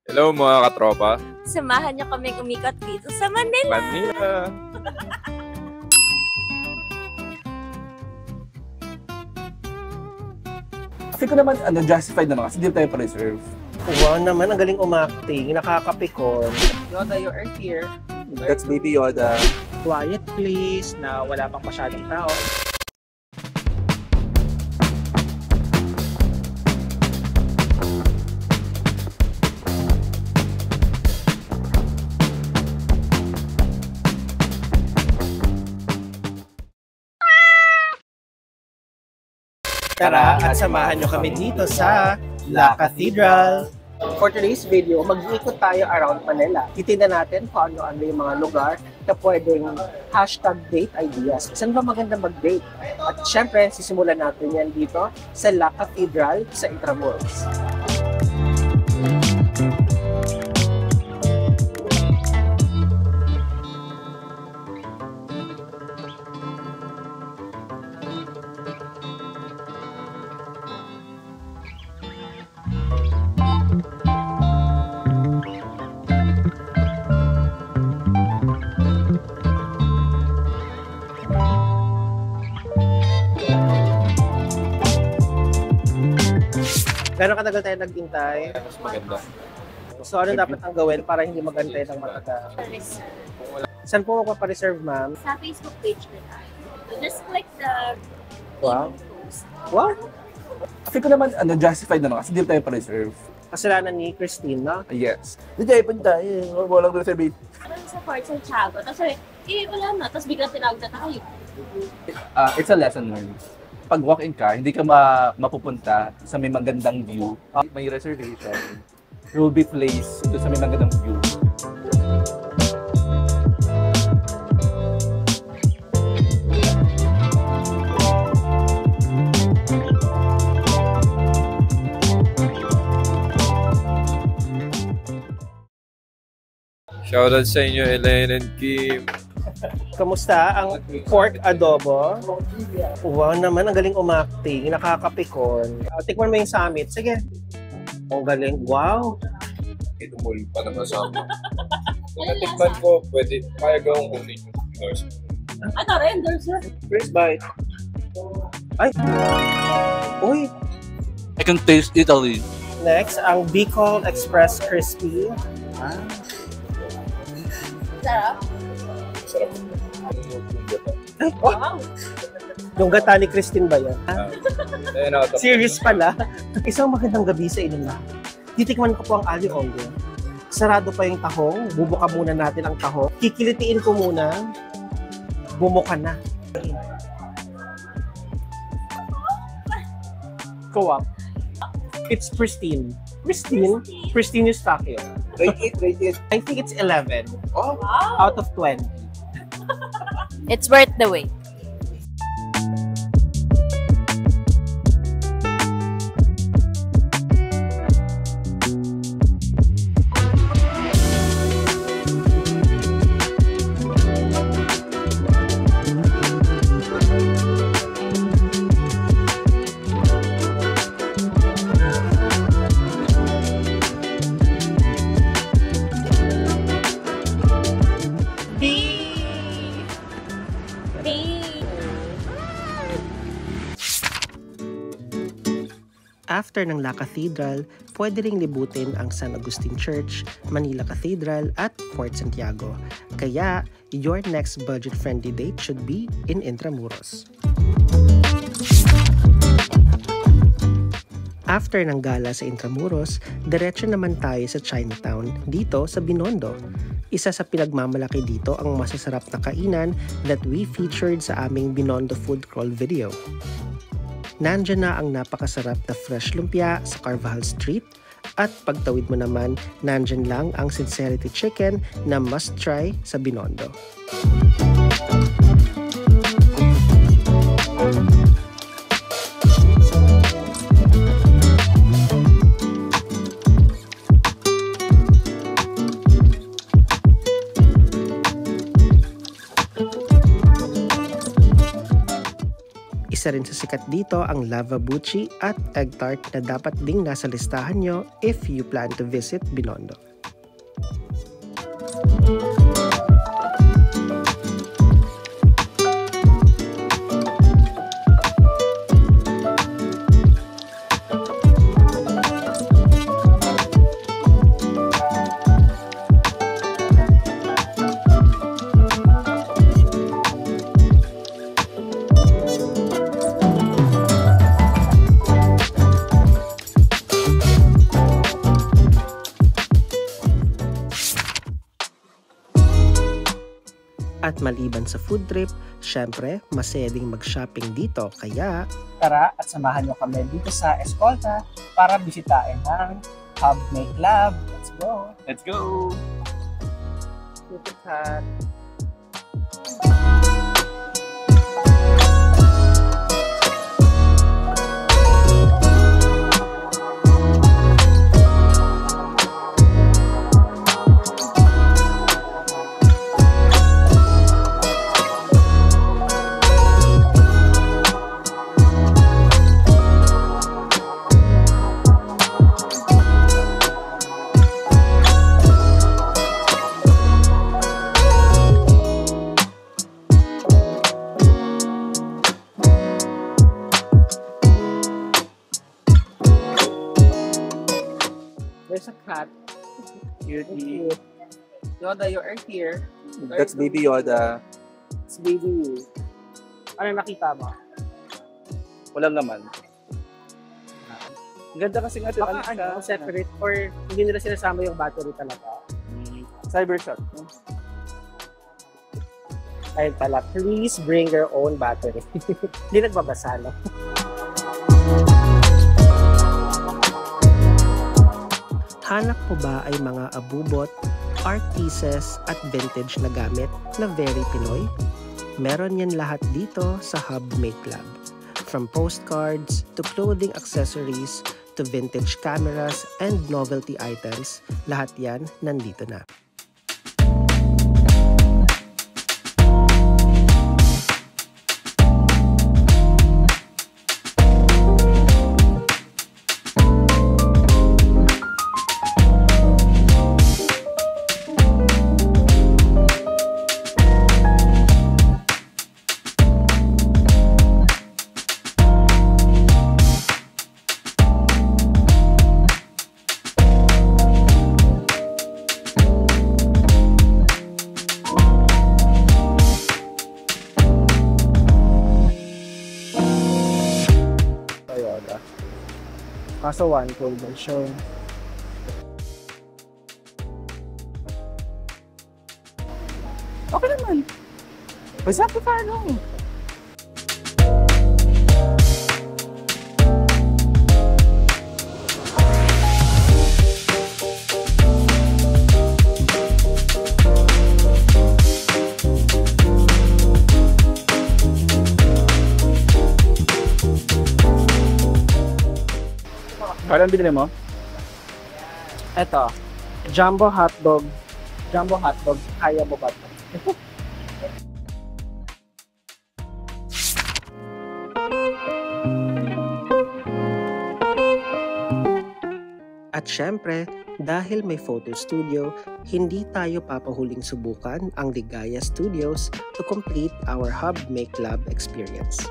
Hello mga katropa. Samahan niyo kaming umikot dito sa Manila. Kasi ko naman, justified naman kasi hindi tayo pa-reserve. Wow naman, ang galing umacting, nakakapikon. Yoda, you are here. That's Baby Yoda. Quiet place na wala pang masyadong tao. Tara at samahan nyo kami dito sa La Cathedral. For today's video, mag-iikot tayo around Manila. Titignan natin kung ano yung mga lugar na pwedeng #date ideas. Saan ba maganda mag-date? At syempre, sisimulan natin yan dito sa La Cathedral sa Intramuros. Gano'ng katagal tayo naghintay? Mas maganda. So ano dapat ang gawin para hindi magantay ng matagal? Saan po magpapareserve, ma'am? Sa Facebook page nila. Just click the Wow. post. Wow! Kasi ko naman, justified naman kasi hindi tayo pa-reserve. Kasalanan ni Christine, no? Yes. Hindi tayo punta tayo. Walang reservation. Sa Fort Santiago. Tapos wala na. Tapos biglang tinawag na tayo. It's a lesson learned. Pag walk-in ka, hindi ka mapupunta sa may magandang view. May reservation. You will be placed doon sa may magandang view. Shoutout sa inyo, Ellen and Kim. Kamusta ang pork adobo? Wow naman, ang galing umacting, nakakapikon. Tikman mo yung summit. Sige. Ang galing. Wow! Ito muli pa naman sa amin. Kung natikman ko, pwede, kaya gawang kunin yung endorsement. Ano rin, there's a... First bite. Ay! Uy! I can taste Italy. Next, ang Bicol Express Crispy. Sarap. Sarap. Ay! Wow! Yung gata ni Christine ba yan? Ayun ako. Serious pala. Isang magandang gabi sa inyo lahat. Titikman ko po ang Ali Ongo. Sarado pa yung tahong. Bubuka muna natin ang tahong. Kikilitiin ko muna. Bumuka na. Go up. It's pristine. Pristine? Pristine yung stake. Rate it. I think it's 11 Wow! out of 20. It's worth the wait. After ng La Cathedral, pwede ring libutin ang San Agustin Church, Manila Cathedral at Fort Santiago. Kaya, your next budget-friendly date should be in Intramuros. After ng gala sa Intramuros, diretso naman tayo sa Chinatown dito sa Binondo. Isa sa pinagmamalaki dito ang masasarap na kainan that we featured sa aming Binondo food crawl video. Nandyan na ang napakasarap na fresh lumpia sa Carvajal Street at pagtawid mo naman, nandyan lang ang Sincerity Chicken na must try sa Binondo. Isa rin sa sikat dito ang lava buchi at egg tart na dapat ding nasa listahan nyo if you plan to visit Binondo. At maliban sa food trip, syempre, masaya ding mag-shopping dito. Kaya, Tara at samahan nyo kami dito sa Escolta para bisitahin ang Hub Make Lab. Let's go! Let's go! Pupuntahan. There's a cat. Cutie. Cute. Yoda, you are here. That's Baby Yoda. It's baby. Ano nakita mo? Walang laman. Ang ganda kasi nga Baka separate or hindi nila sinasama yung battery talaga. Cybershot. Ayun pala, please bring your own battery. Hindi nagbabasa, no? hanap mo ba ay mga abubot, art pieces at vintage na gamit na very Pinoy? Meron yan lahat dito sa Hub Make Lab. From postcards to clothing accessories to vintage cameras and novelty items, lahat yan nandito na. Kaso one cold siya. Okay naman. Masarap pa ano. Parang binili mo? Eto, jumbo hotdog. Jumbo hotdog, kaya mo ba ito? At syempre, dahil may photo studio, hindi tayo papahuling subukan ang Ligaya Studios to complete our Hub Make Lab experience.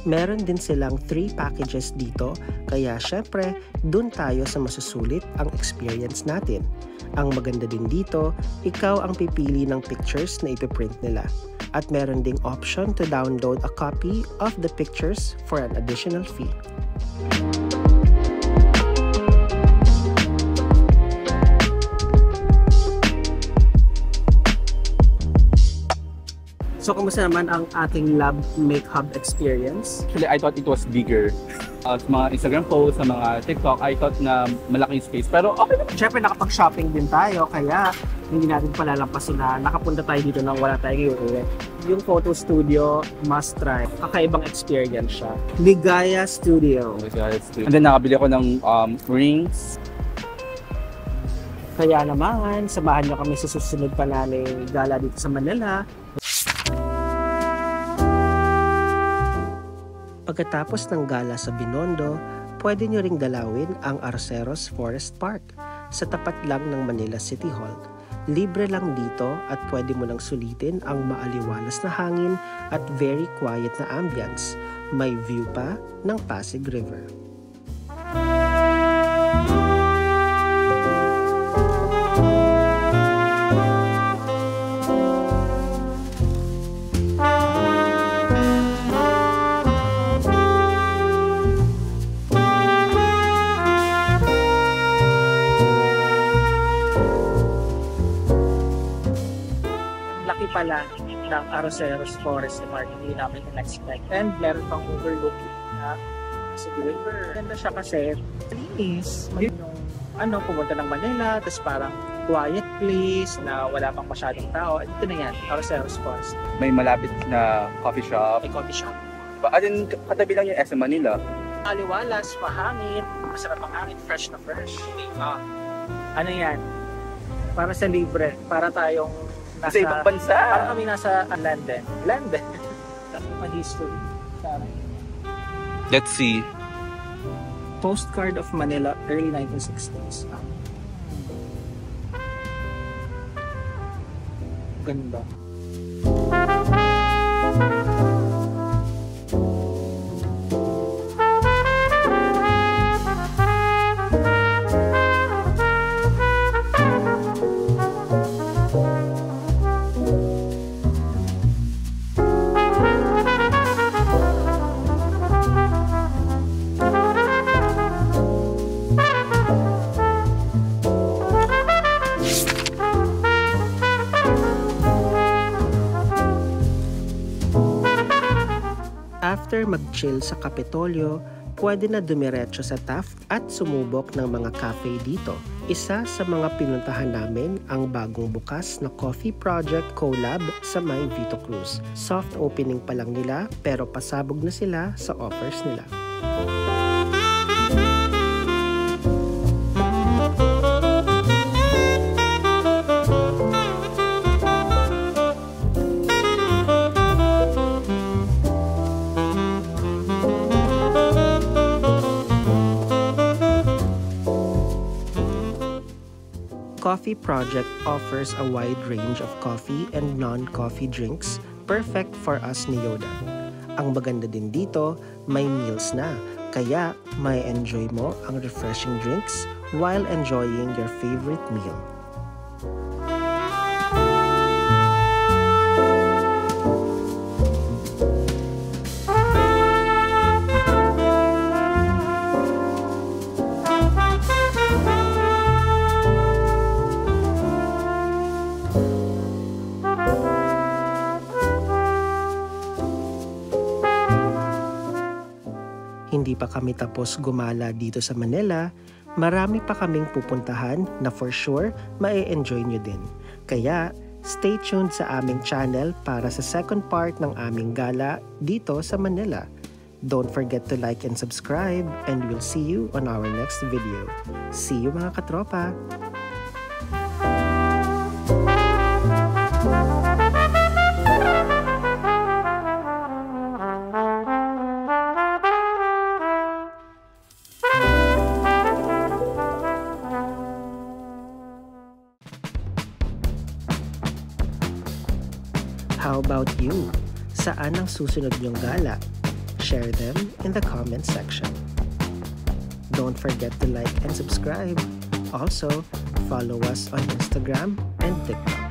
Meron din silang 3 packages dito, kaya syempre, dun tayo sa masusulit ang experience natin. Ang maganda din dito, ikaw ang pipili ng pictures na ipiprint nila. At meron ding option to download a copy of the pictures for an additional fee. So, kumusta naman ang ating Lab Make Hub experience? Actually, I thought it was bigger. Sa mga Instagram posts, sa mga TikTok, I thought na malaking space. Pero okay naman. Siyempre, nakapag-shopping din tayo, kaya hindi natin palalampasin na nakapunta tayo dito nang wala tayong iuwi. yung photo studio, must try. Kakaibang experience siya. Ligaya Studio. And then nakabili ako ng rings. Kaya naman, samahan nyo kami sa susunod pa namin gala dito sa Manila. Pagkatapos ng gala sa Binondo, pwede nyo ring dalawin ang Arceros Forest Park sa tapat lang ng Manila City Hall. Libre lang dito at pwede mo lang sulitin ang maaliwalas na hangin at very quiet na ambience. May view pa ng Pasig River. Pala ng Arceros Forest Park, hindi namin in-expect. And meron pang overlook na sa river. Ganda siya kasi linis. Yun yung pumunta ng Manila, tapos parang quiet place na wala pang masyadong tao. Ito na yan, Arceros Forest. May malapit na coffee shop. May coffee shop. At then, katabi lang yung SM Manila. Aliwalas, mahangin, masarap ang hangin, fresh na fresh. Ano yan? Para sa libre, para tayong Sa ibang bansa. Parang kami nasa London. History. Let's see. Postcard of Manila, early 1960s. Ganda. After mag-chill sa Kapitolyo, pwede na dumiretso sa Taft at sumubok ng mga cafe dito. Isa sa mga pinuntahan namin ang bagong bukas na Coffee Project Collab sa may Vito Cruz. Soft opening pa lang nila pero pasabog na sila sa offers nila. Coffee Project offers a wide range of coffee and non-coffee drinks, perfect for us ni Yoda. Ang maganda din dito, may meals na, kaya may enjoy mo ang refreshing drinks while enjoying your favorite meal. Hindi pa kami tapos gumala dito sa Manila, marami pa kaming pupuntahan na for sure ma-enjoy nyo din. Kaya stay tuned sa aming channel para sa second part ng aming gala dito sa Manila. Don't forget to like and subscribe and we'll see you on our next video. See you mga katropa! How about you? Saan ang susunod niyong gala? Share them in the comment section. Don't forget to like and subscribe. Also, follow us on Instagram and TikTok.